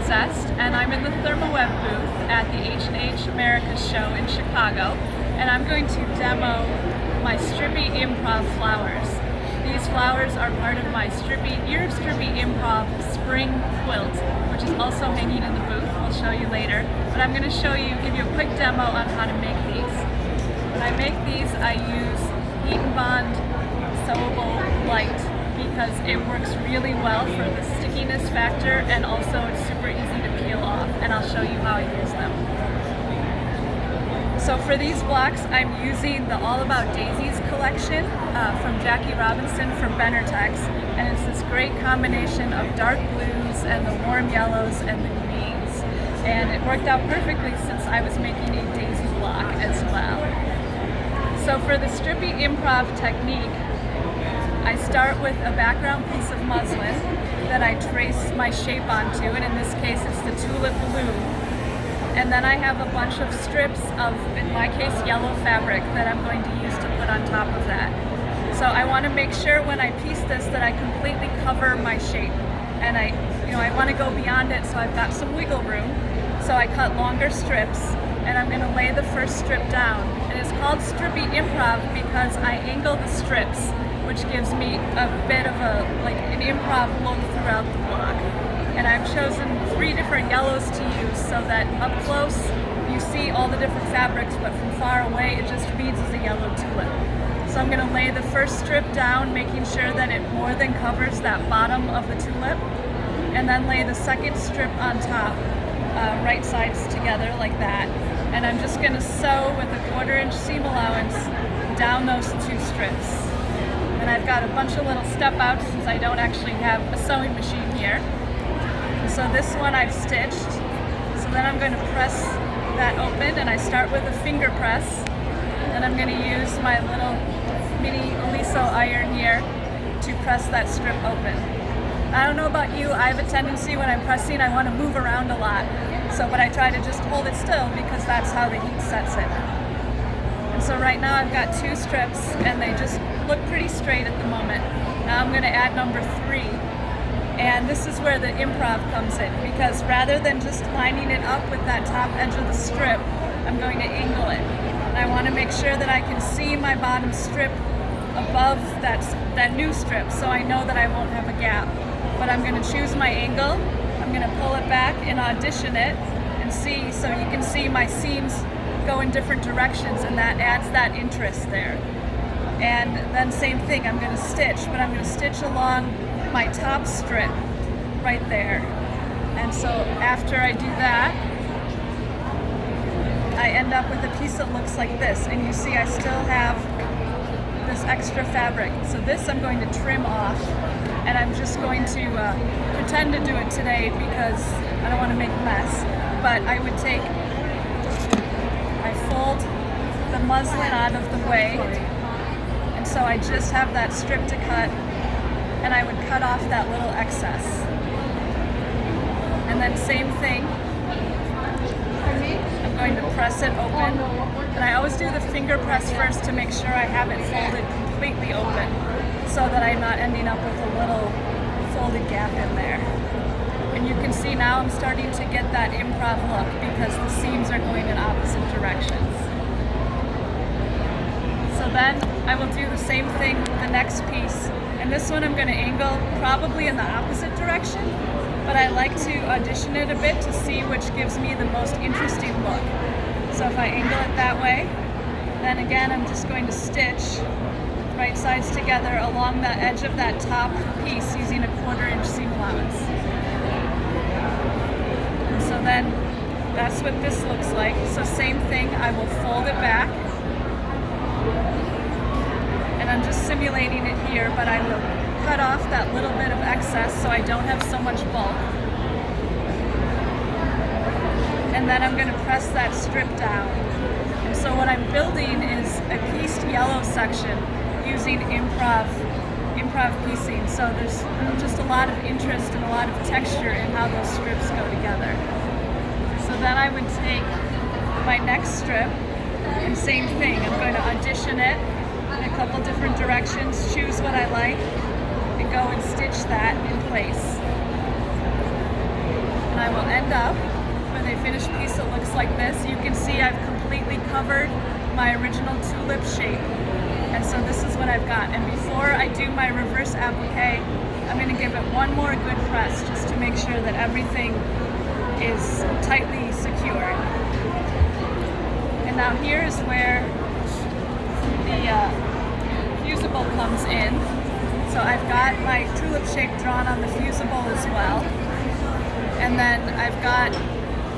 Zest, and I'm in the Thermoweb booth at the H&H Americas show in Chicago, and I'm going to demo my Strippy Improv flowers. These flowers are part of my Strippy Improv spring quilt, which is also hanging in the booth. I'll show you later, but I'm going to give you a quick demo on how to make these. When I make these, I use HeatnBond Sewable Lite because it works really well for the stickiness factor, and also it's super easy to peel off, and I'll show you how I use them. So for these blocks, I'm using the All About Daisies collection from Jackie Robinson from Benartex, and it's this great combination of dark blues and the warm yellows and the greens, and it worked out perfectly since I was making a daisy block as well. So for the Strippy Improv technique, I start with a background piece of muslin that I trace my shape onto, and in this case it's the tulip blue. And then I have a bunch of strips of, in my case, yellow fabric that I'm going to use to put on top of that. So I want to make sure when I piece this that I completely cover my shape. And I want to go beyond it, so I've got some wiggle room. So I cut longer strips, and I'm going to lay the first strip down. And it's called Strippy Improv because I angle the strips, which gives me a bit of an improv look throughout the block. And I've chosen 3 different yellows to use so that up close you see all the different fabrics, but from far away it just reads as a yellow tulip. So I'm going to lay the first strip down, making sure that it more than covers that bottom of the tulip, and then lay the second strip on top, right sides together like that. And I'm just going to sew with a 1/4-inch seam allowance down those 2 strips. And I've got a bunch of little step outs since I don't actually have a sewing machine here. So this one I've stitched. So then I'm going to press that open, and I start with a finger press. And I'm going to use my little mini Lisa iron here to press that strip open. I don't know about you, I have a tendency when I'm pressing, I want to move around a lot. But I try to just hold it still because that's how the heat sets it. And so right now I've got 2 strips, and they just look pretty straight at the moment. Now I'm going to add number 3. And this is where the improv comes in, because rather than just lining it up with that top edge of the strip, I'm going to angle it. And I want to make sure that I can see my bottom strip above that new strip, so I know that I won't have a gap. But I'm going to choose my angle, I'm going to pull it back and audition it, and see, so you can see my seams go in different directions, and that adds that interest there. And then same thing, I'm going to stitch, but I'm going to stitch along my top strip right there. And so after I do that, I end up with a piece that looks like this, and you see I still have this extra fabric. So this I'm going to trim off, and I'm just going to pretend to do it today because I don't want to make a mess. But I fold the muslin out of the way, and so I just have that strip to cut, and I would cut off that little excess. And then same thing, I'm going to press it open. And I always do the finger press first to make sure I have it folded completely open, so that I'm not ending up with a little folded gap in there. And you can see now I'm starting to get that improv look because the seams are going in opposite directions. So then I will do the same thing with the next piece. And this one I'm going to angle probably in the opposite direction, but I like to audition it a bit to see which gives me the most interesting look. So if I angle it that way, then again I'm just going to stitch right sides together along the edge of that top piece using a 1/4-inch seam allowance. And so then that's what this looks like. So same thing, I will fold it back. And I'm just simulating it here, but I will cut off that little bit of excess so I don't have so much bulk. And then I'm going to press that strip down. And so what I'm building is a pieced yellow section using improv piecing. So there's just a lot of interest and a lot of texture in how those strips go together. So then I would take my next strip, and same thing, I'm going to audition it in a couple different directions, choose what I like, and go and stitch that in place. And I will end up with a finished piece that looks like this. You can see I've completely covered my original tulip shape. And so this is what I've got. And before I do my reverse applique, I'm going to give it one more good press just to make sure that everything is tightly secured. And now here is where the fusible comes in. So I've got my tulip shape drawn on the fusible as well. And then I've got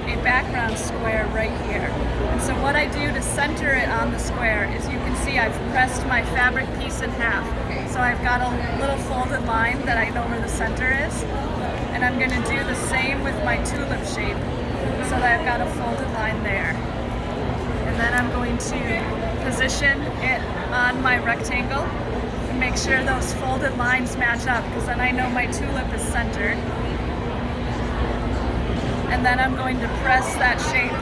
a background square right here. And so what I do to center it on the square is, you can see I've pressed my fabric piece in half. So I've got a little folded line that I know where the center is. And I'm going to do the same with my tulip shape so that I've got a folded line there. And then I'm going to position it on my rectangle and make sure those folded lines match up, because then I know my tulip is centered. And then I'm going to press that shape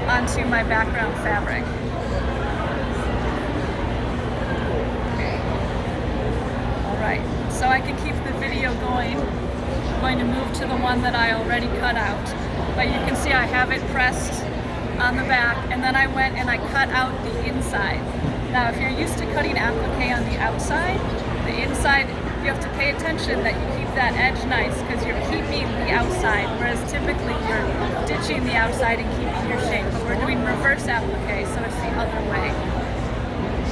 onto my background fabric. Alright, so I can keep the video going. I'm going to move to the one that I already cut out. But you can see I have it pressed on the back, and then I went and I cut out the inside. Now if you're used to cutting applique on the outside, the inside, you have to pay attention that you keep that edge nice, because you're keeping the outside, whereas typically you're ditching the outside and keeping your shape. But we're doing reverse applique, so it's the other way.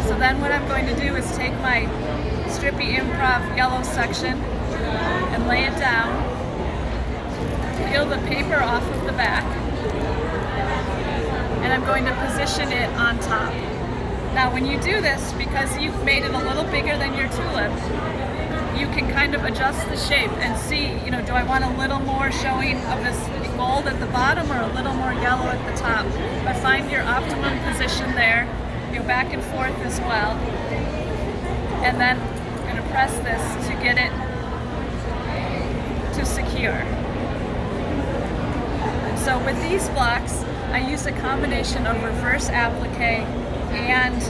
So then what I'm going to do is take my Strippy Improv yellow section and lay it down, peel the paper off of the back, and I'm going to position it on top. Now when you do this, because you've made it a little bigger than your tulip, you can kind of adjust the shape and see, do I want a little more showing of this gold at the bottom or a little more yellow at the top? But find your optimum position there, go back and forth as well. And then I'm going to press this to get it to secure. So with these blocks, I use a combination of reverse applique and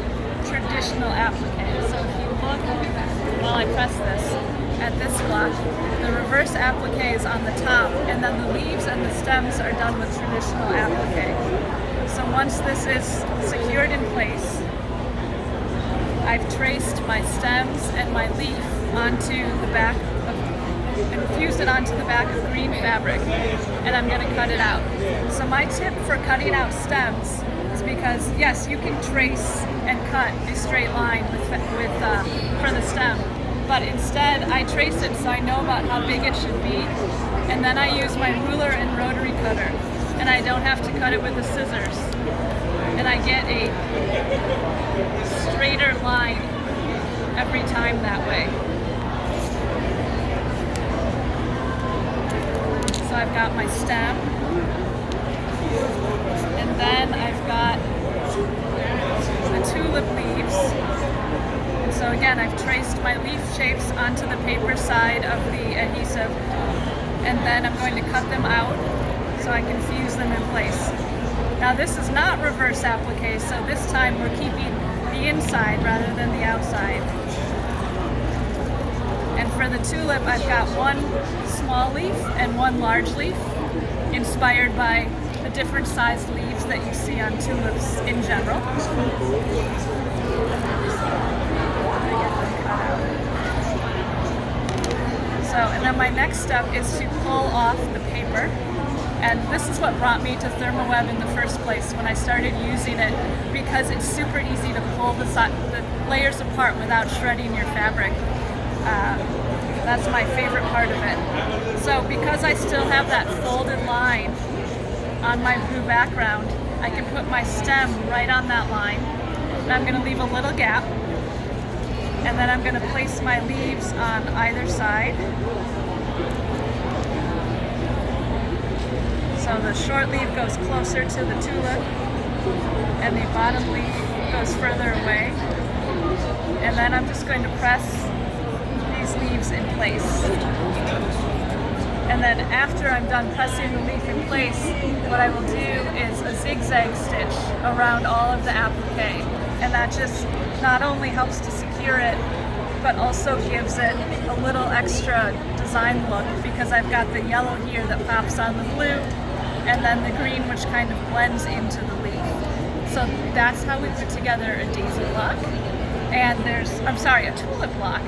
traditional applique. So if you look, while I press this, at this block, the reverse applique is on the top, and then the leaves and the stems are done with traditional applique. So once this is secured in place, I've traced my stems and my leaf onto the back and fused it onto the back of green fabric, and I'm going to cut it out. So my tip for cutting out stems is, because yes, you can trace and cut a straight line for the stem, but instead I trace it so I know about how big it should be, and then I use my ruler and rotary cutter, and I don't have to cut it with the scissors, and I get a straighter line every time that way. So I've got my stem, and then I've got the tulip leaves. And so again, I've traced my leaf shapes onto the paper side of the adhesive, and then I'm going to cut them out so I can fuse them in place. Now this is not reverse applique, so this time we're keeping the inside rather than the outside. And for the tulip, I've got one small leaf and one large leaf, inspired by the different sized leaves that you see on tulips in general. So, and then my next step is to pull off the paper. And this is what brought me to Thermoweb in the first place when I started using it, because it's super easy to pull the layers apart without shredding your fabric. That's my favorite part of it. So because I still have that folded line on my blue background, I can put my stem right on that line. And I'm going to leave a little gap. And then I'm going to place my leaves on either side. So the short leaf goes closer to the tulip, and the bottom leaf goes further away. And then I'm just going to press these leaves in place. And then after I'm done pressing the leaf in place, what I will do is a zigzag stitch around all of the applique. And that just not only helps to secure it, but also gives it a little extra design look because I've got the yellow here that pops on the blue, and then the green which kind of blends into the leaf. So that's how we put together a daisy block. And a tulip block.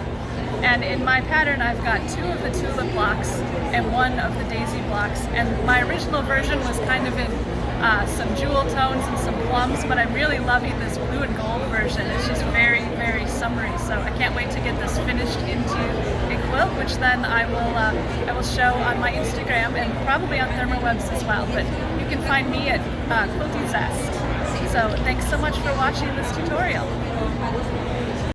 And in my pattern I've got 2 of the tulip blocks and 1 of the daisy blocks. And my original version was kind of in some jewel tones and some plums, but I'm really loving this blue and gold version. It's just very, very summery. So I can't wait to get this finished into a quilt, which then I will show on my Instagram and probably on ThermWebs as well. But you can find me at Quilty Zest. So thanks so much for watching this tutorial.